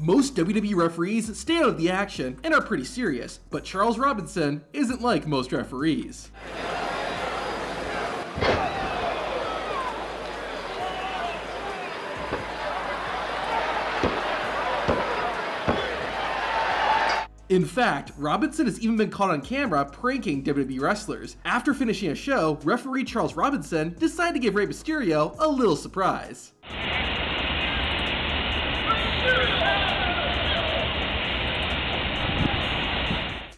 Most WWE referees stay out of the action and are pretty serious, but Charles Robinson isn't like most referees. In fact, Robinson has even been caught on camera pranking WWE wrestlers. After finishing a show, referee Charles Robinson decided to give Rey Mysterio a little surprise.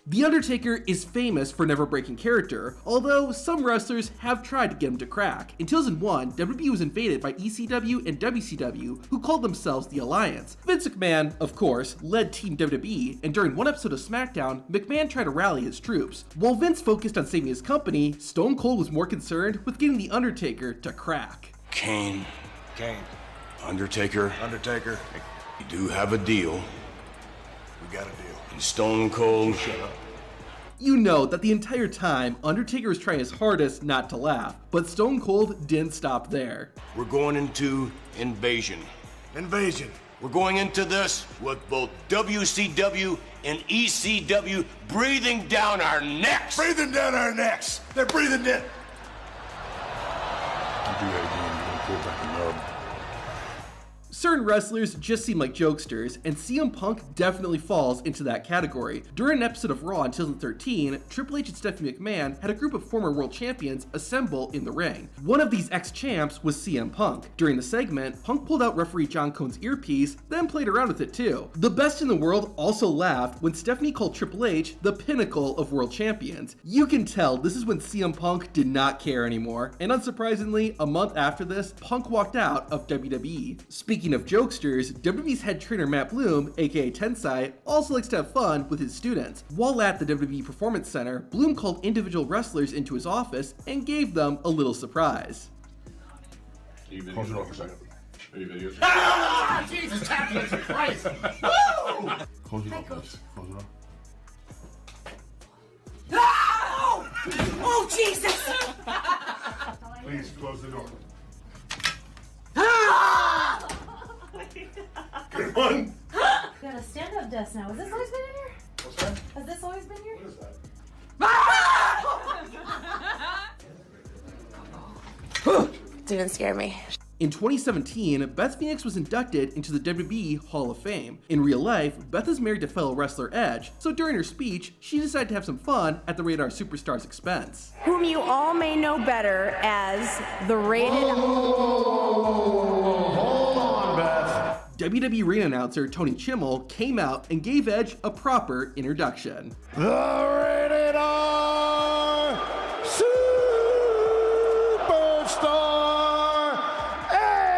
The Undertaker is famous for never breaking character, although some wrestlers have tried to get him to crack. In 2001, WWE was invaded by ECW and WCW, who called themselves the Alliance. Vince McMahon, of course, led Team WWE, and during one episode of SmackDown, McMahon tried to rally his troops. While Vince focused on saving his company, Stone Cold was more concerned with getting the Undertaker to crack. Kane. Undertaker. We do have a deal. We got a deal. And Stone Cold. Shut up. You know that the entire time, Undertaker was trying his hardest not to laugh, but Stone Cold didn't stop there. We're going into invasion. We're going into this with both WCW and ECW breathing down our necks. They're breathing in. You do that again, you're gonna pull back a nub. Certain wrestlers just seem like jokesters, and CM Punk definitely falls into that category. During an episode of Raw in 2013, Triple H and Stephanie McMahon had a group of former world champions assemble in the ring. One of these ex-champs was CM Punk. During the segment, Punk pulled out referee John Cone's earpiece, then played around with it too. The best in the world also laughed when Stephanie called Triple H the pinnacle of world champions. You can tell this is when CM Punk did not care anymore, and unsurprisingly, a month after this, Punk walked out of WWE. Speaking of jokesters, WWE's head trainer Matt Bloom, aka Tensai, also likes to have fun with his students. While at the WWE Performance Center, Bloom called individual wrestlers into his office and gave them a little surprise. Close it off for a second. Are you videos? Ah! Jesus Christ! Woo! Close it off, please. Close it off. Oh! Oh, Jesus! Please close the door. Ah! Good one. Got a stand-up desk now. Has this always been in here? What's that? Has this always been here? What is that? Didn't scare me. In 2017, Beth Fenix was inducted into the WWE Hall of Fame. In real life, Beth is married to fellow wrestler Edge, so during her speech, she decided to have some fun at the Radar Superstar's expense. Whom you all may know better as the rated... Hold on, Beth. WWE ring announcer Tony Chimmel came out and gave Edge a proper introduction. The Rated R Superstar Edge!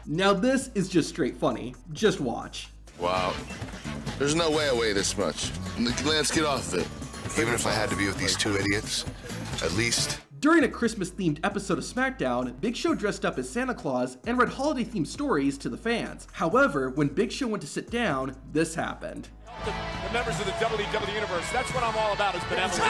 Now this is just straight funny. Just watch. Wow. There's no way I weigh this much. Let's get off it. Even if I had to be with these two idiots, at least... During a Christmas-themed episode of SmackDown, Big Show dressed up as Santa Claus and read holiday-themed stories to the fans. However, when Big Show went to sit down, this happened. The members of the WWE Universe, that's what I'm all about, is benevolence.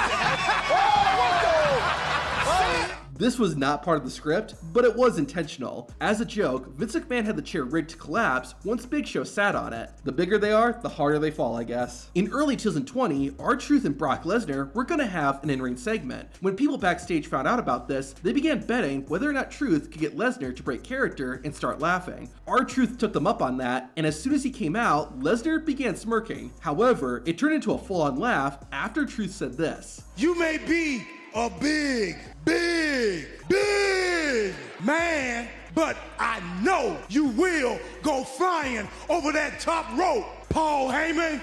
This was not part of the script, but it was intentional. As a joke, Vince McMahon had the chair rigged to collapse once Big Show sat on it. The bigger they are, the harder they fall, I guess. In early 2020, R-Truth and Brock Lesnar were gonna have an in-ring segment. When people backstage found out about this, they began betting whether or not Truth could get Lesnar to break character and start laughing. R-Truth took them up on that, and as soon as he came out, Lesnar began smirking. However, it turned into a full-on laugh after Truth said this. You may be a big man, but I know you will go flying over that top rope, Paul Heyman.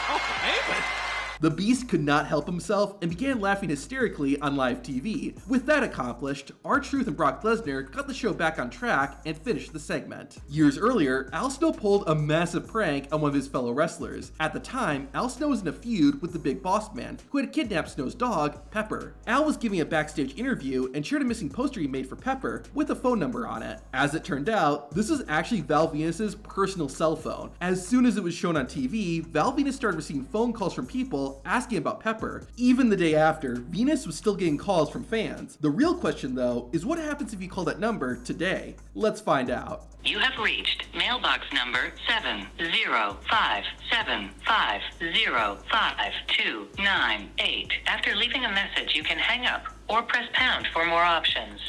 Oh, Heyman? The Beast could not help himself and began laughing hysterically on live TV. With that accomplished, R-Truth and Brock Lesnar got the show back on track and finished the segment. Years earlier, Al Snow pulled a massive prank on one of his fellow wrestlers. At the time, Al Snow was in a feud with the Big Boss Man, who had kidnapped Snow's dog, Pepper. Al was giving a backstage interview and shared a missing poster he made for Pepper with a phone number on it. As it turned out, this was actually Val Venus's personal cell phone. As soon as it was shown on TV, Val Venus started receiving phone calls from people Hornswoggle asking about Pepper. Even the day after, Venus was still getting calls from fans. The real question though is what happens if you call that number today? Let's find out. You have reached mailbox number 705750529. After leaving a message, you can hang up or press pound for more options.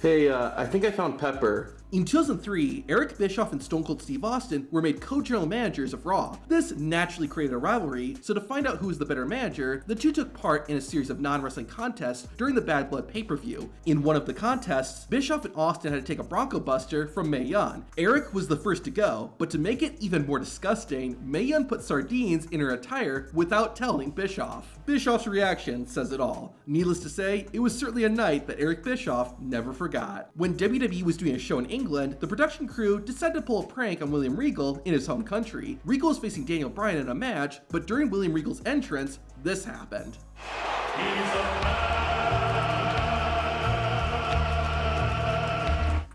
Hey, I think I found Pepper. In 2003, Eric Bischoff and Stone Cold Steve Austin were made co-general managers of Raw. This naturally created a rivalry, so to find out who was the better manager, the two took part in a series of non-wrestling contests during the Bad Blood pay-per-view. In one of the contests, Bischoff and Austin had to take a Bronco Buster from Mae Young. Eric was the first to go, but to make it even more disgusting, Mae Young put sardines in her attire without telling Bischoff. Bischoff's reaction says it all. Needless to say, it was certainly a night that Eric Bischoff never forgot. When WWE was doing a show in England, the production crew decided to pull a prank on William Regal in his home country. Regal was facing Daniel Bryan in a match, but during William Regal's entrance, this happened.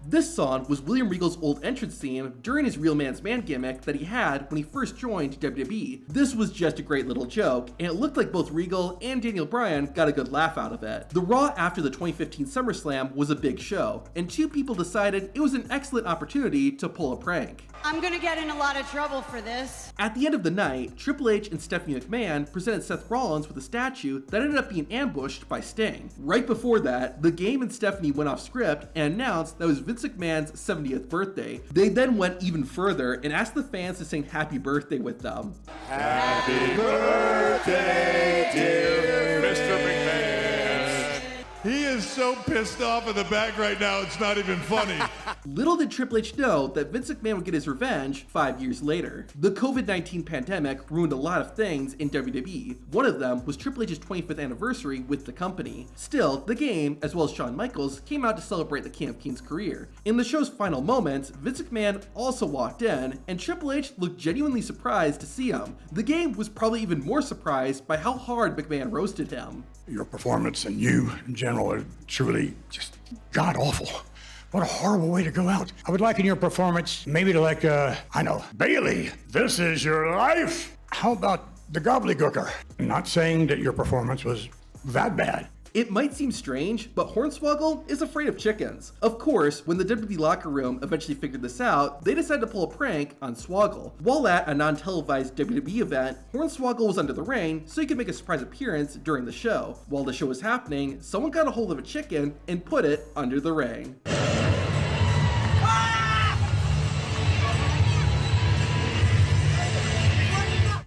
This song was William Regal's old entrance theme during his Real Man's Man gimmick that he had when he first joined WWE. This was just a great little joke, and it looked like both Regal and Daniel Bryan got a good laugh out of it. The Raw after the 2015 SummerSlam was a big show, and two people decided it was an excellent opportunity to pull a prank. I'm gonna get in a lot of trouble for this. At the end of the night, Triple H and Stephanie McMahon presented Seth Rollins with a statue that ended up being ambushed by Sting. Right before that, the Game and Stephanie went off script and announced that it was Vince McMahon's 70th birthday. They then went even further and asked the fans to sing happy birthday with them. Happy birthday, dear Mr. McMahon. He is so pissed off in the back right now, it's not even funny. Little did Triple H know that Vince McMahon would get his revenge 5 years later. The COVID-19 pandemic ruined a lot of things in WWE. One of them was Triple H's 25th anniversary with the company. Still, the Game, as well as Shawn Michaels, came out to celebrate the King of Kings career. In the show's final moments, Vince McMahon also walked in, and Triple H looked genuinely surprised to see him. The Game was probably even more surprised by how hard McMahon roasted him. Your performance and you in general are truly just god-awful. What a horrible way to go out. I would liken your performance maybe to like, Bailey, this is your life. How about the gobbledygooker? I'm not saying that your performance was that bad. It might seem strange, but Hornswoggle is afraid of chickens. Of course, when the WWE locker room eventually figured this out, they decided to pull a prank on Swoggle. While at a non-televised WWE event, Hornswoggle was under the ring so he could make a surprise appearance during the show. While the show was happening, someone got a hold of a chicken and put it under the ring.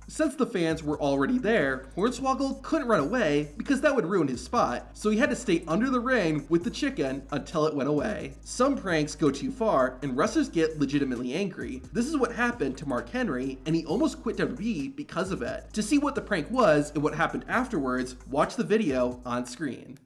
Since the fans were already there, Hornswoggle couldn't run away because that would ruin his spot, so he had to stay under the ring with the chicken until it went away. Some pranks go too far, and wrestlers get legitimately angry. This is what happened to Mark Henry, and he almost quit WWE because of it. To see what the prank was and what happened afterwards, watch the video on screen.